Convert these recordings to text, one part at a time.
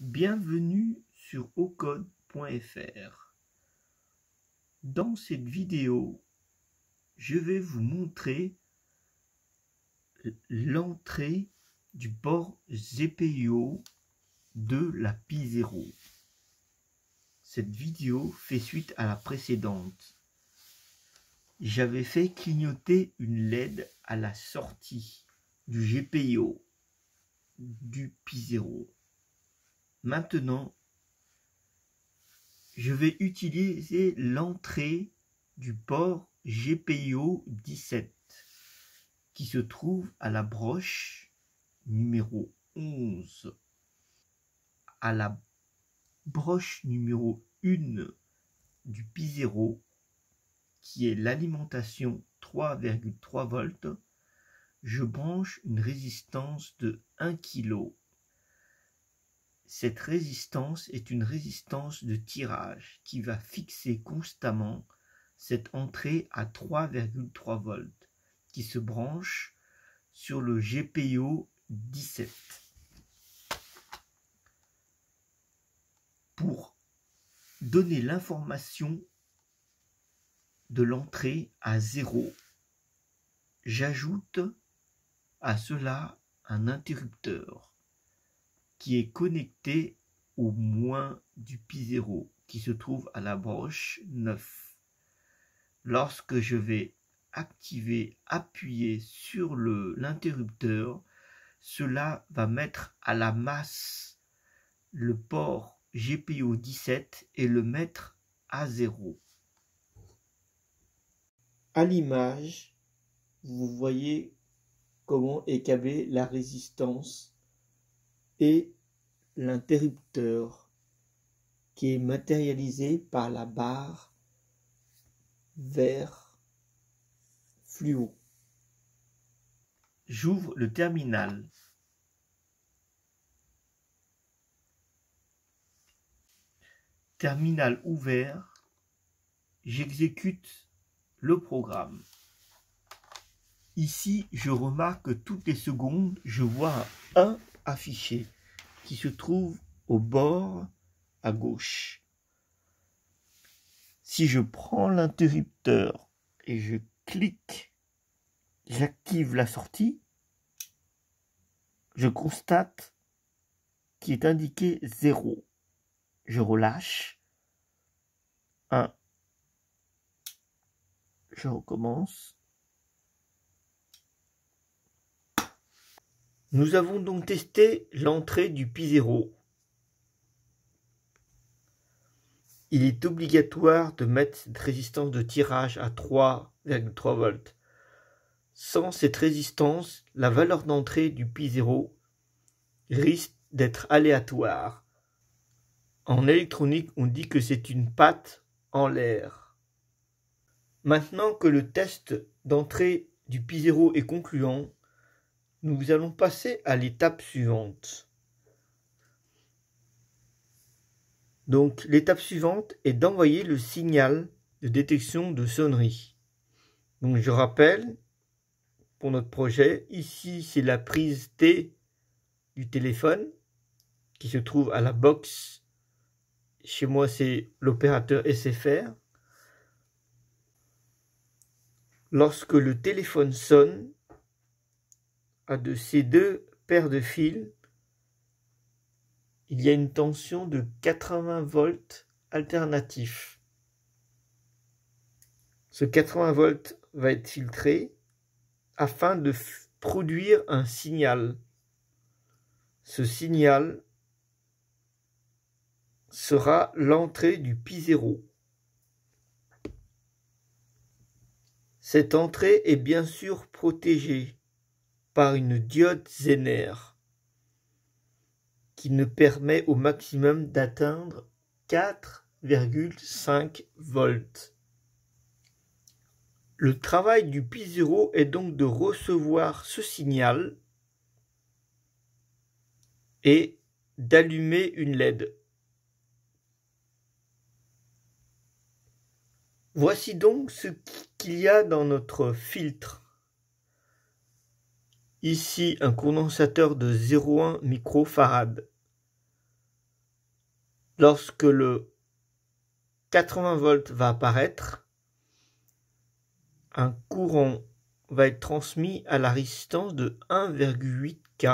Bienvenue sur ocode.fr. Dans cette vidéo, je vais vous montrer l'entrée du port GPIO de la P0. Cette vidéo fait suite à la précédente. J'avais fait clignoter une LED à la sortie du GPIO du P0. Maintenant, je vais utiliser l'entrée du port GPIO 17 qui se trouve à la broche numéro 11. À la broche numéro 1 du P0 qui est l'alimentation 3,3 volts, je branche une résistance de 1 kg. Cette résistance est une résistance de tirage qui va fixer constamment cette entrée à 3,3 volts qui se branche sur le GPIO 17. Pour donner l'information de l'entrée à 0, j'ajoute à cela un interrupteur qui est connecté au moins du P0 qui se trouve à la broche 9. Lorsque je vais appuyer sur l'interrupteur, cela va mettre à la masse le port GPIO 17 et le mettre à 0. À l'image, vous voyez comment est câblée la résistance et l'interrupteur qui est matérialisé par la barre vert fluo. J'ouvre le terminal. Terminal ouvert, j'exécute le programme. Ici, je remarque que toutes les secondes, je vois un affiché qui se trouve au bord à gauche. Si je prends l'interrupteur et je clique, j'active la sortie, je constate qu'il est indiqué 0. Je relâche. 1. Je recommence. Nous avons donc testé l'entrée du P0. Il est obligatoire de mettre cette résistance de tirage à 3,3 volts. Sans cette résistance, la valeur d'entrée du P0 risque d'être aléatoire. En électronique, on dit que c'est une patte en l'air. Maintenant que le test d'entrée du P0 est concluant, nous allons passer à l'étape suivante. Donc, l'étape suivante est d'envoyer le signal de détection de sonnerie. Donc, je rappelle, pour notre projet, ici, c'est la prise T du téléphone qui se trouve à la box. Chez moi, c'est l'opérateur SFR. Lorsque le téléphone sonne, de ces deux paires de fils, il y a une tension de 80 volts alternatif. Ce 80 volts va être filtré afin de produire un signal. Ce signal sera l'entrée du P0. Cette entrée est bien sûr protégée par une diode Zener qui ne permet au maximum d'atteindre 4,5 volts. Le travail du P0 est donc de recevoir ce signal et d'allumer une LED. Voici donc ce qu'il y a dans notre filtre. Ici, un condensateur de 0,1 microfarad. Lorsque le 80 volts va apparaître, un courant va être transmis à la résistance de 1,8 K.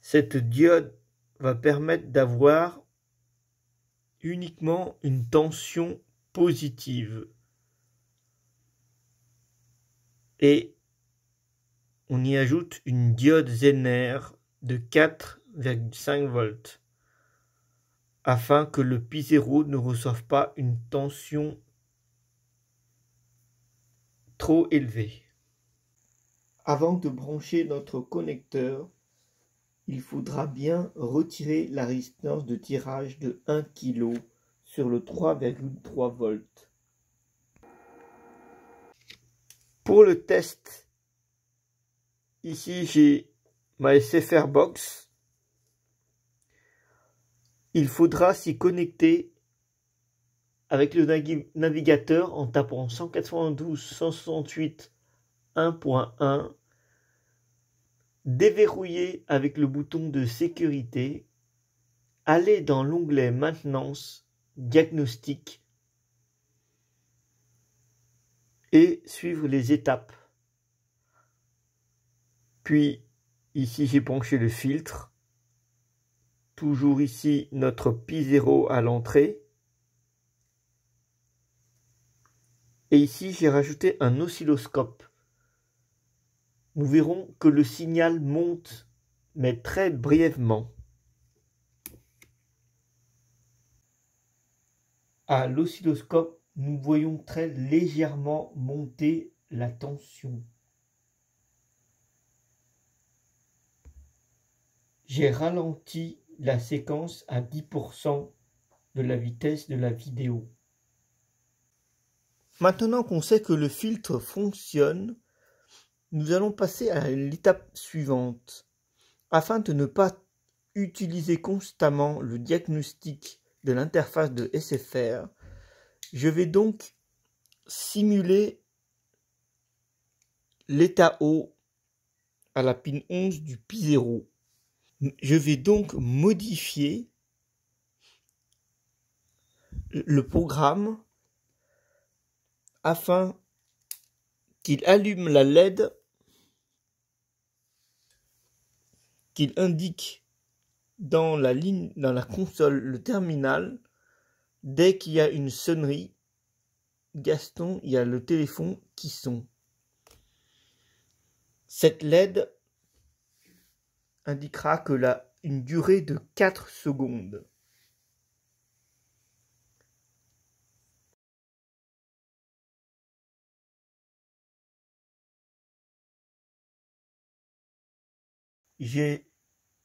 Cette diode va permettre d'avoir uniquement une tension positive. Et on y ajoute une diode Zener de 4,5 volts afin que le Pi0 ne reçoive pas une tension trop élevée. Avant de brancher notre connecteur, il faudra bien retirer la résistance de tirage de 1 kg sur le 3,3 volts. Pour le test, ici j'ai ma SFR Box. Il faudra s'y connecter avec le navigateur en tapant 192.168.1.1, déverrouiller avec le bouton de sécurité, aller dans l'onglet Maintenance, Diagnostic et suivre les étapes. Puis ici j'ai branché le filtre, toujours ici notre Pi0 à l'entrée. Et ici, j'ai rajouté un oscilloscope. Nous verrons que le signal monte, mais très brièvement. À l'oscilloscope, nous voyons très légèrement monter la tension. J'ai ralenti la séquence à 10% de la vitesse de la vidéo. Maintenant qu'on sait que le filtre fonctionne, nous allons passer à l'étape suivante. Afin de ne pas utiliser constamment le diagnostic de l'interface de SFR, je vais donc simuler l'état haut à la pin 11 du Pi0. Je vais donc modifier le programme afin qu'il allume la LED, qu'il indique dans la console le terminal. Dès qu'il y a une sonnerie, Gaston, il y a le téléphone qui sonne. Cette LED indiquera que une durée de 4 secondes.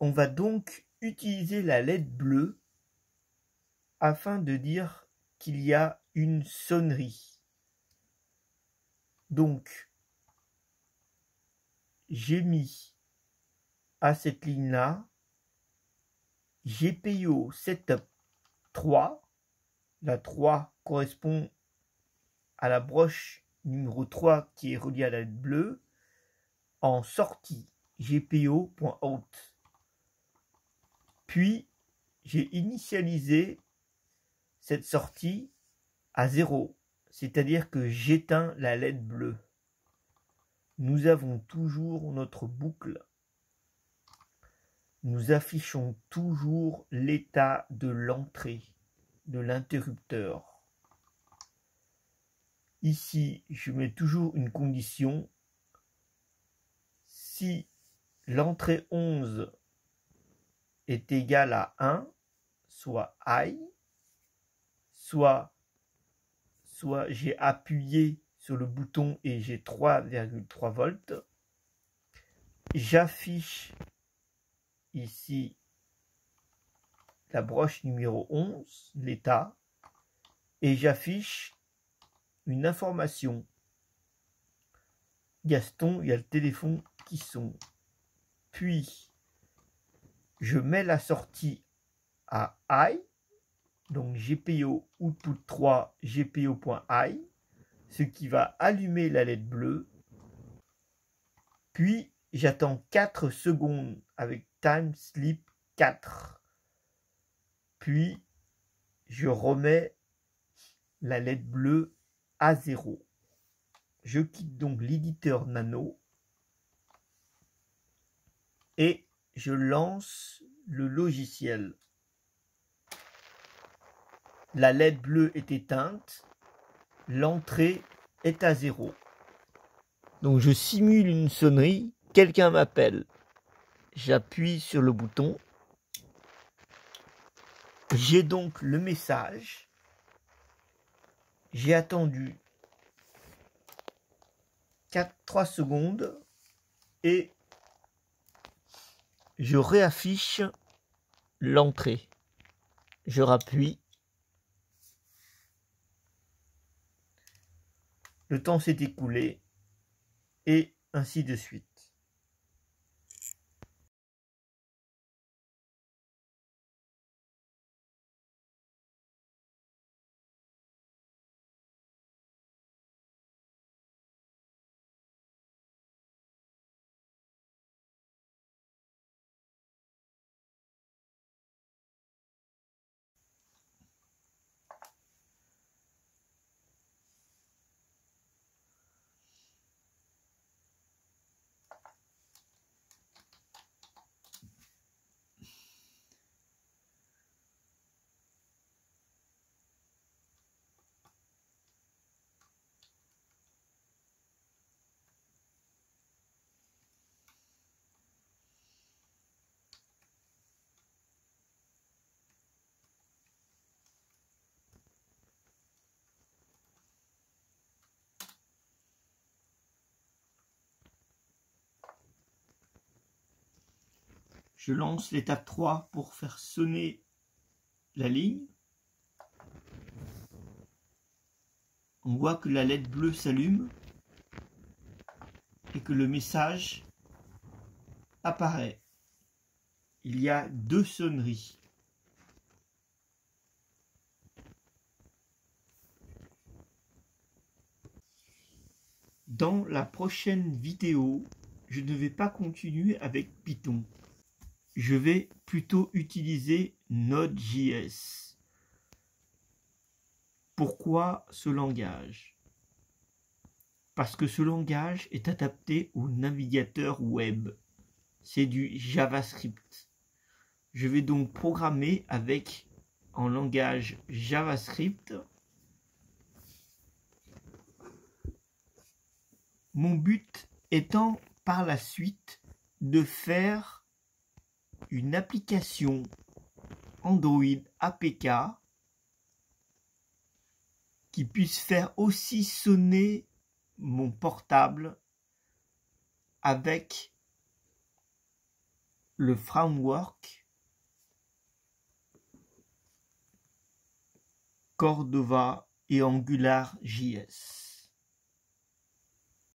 On va donc utiliser la LED bleue afin de dire qu'il y a une sonnerie. Donc, j'ai mis à cette ligne-là GPIO Setup 3. La 3 correspond à la broche numéro 3 qui est reliée à la LED bleue en sortie gpo.out. Puis, j'ai initialisé cette sortie à 0, c'est-à-dire que j'éteins la LED bleue. Nous avons toujours notre boucle. Nous affichons toujours l'état de l'entrée de l'interrupteur. Ici, je mets toujours une condition. Si l'entrée 11 est égale à 1, soit high, soit j'ai appuyé sur le bouton et j'ai 3,3 volts. J'affiche ici la broche numéro 11, l'état, et j'affiche une information. Gaston, il y a le téléphone qui sonne. Puis, je mets la sortie à high, donc GPIO output 3 GPIO.high, ce qui va allumer la LED bleue. Puis, j'attends 4 secondes avec time sleep 4. Puis, je remets la LED bleue à 0. Je quitte donc l'éditeur Nano et je lance le logiciel. La LED bleue est éteinte, l'entrée est à 0. Donc je simule une sonnerie, quelqu'un m'appelle. J'appuie sur le bouton. J'ai donc le message. J'ai attendu 3 secondes et je réaffiche l'entrée. Je rappuie. Le temps s'est écoulé et ainsi de suite. Je lance l'étape 3 pour faire sonner la ligne. On voit que la LED bleue s'allume et que le message apparaît. Il y a 2 sonneries. Dans la prochaine vidéo, je ne vais pas continuer avec Python. Je vais plutôt utiliser Node.js. Pourquoi ce langage? Parce que ce langage est adapté au navigateur web. C'est du JavaScript. Je vais donc programmer en langage JavaScript. Mon but étant par la suite de faire une application Android APK qui puisse faire aussi sonner mon portable avec le framework Cordova et AngularJS.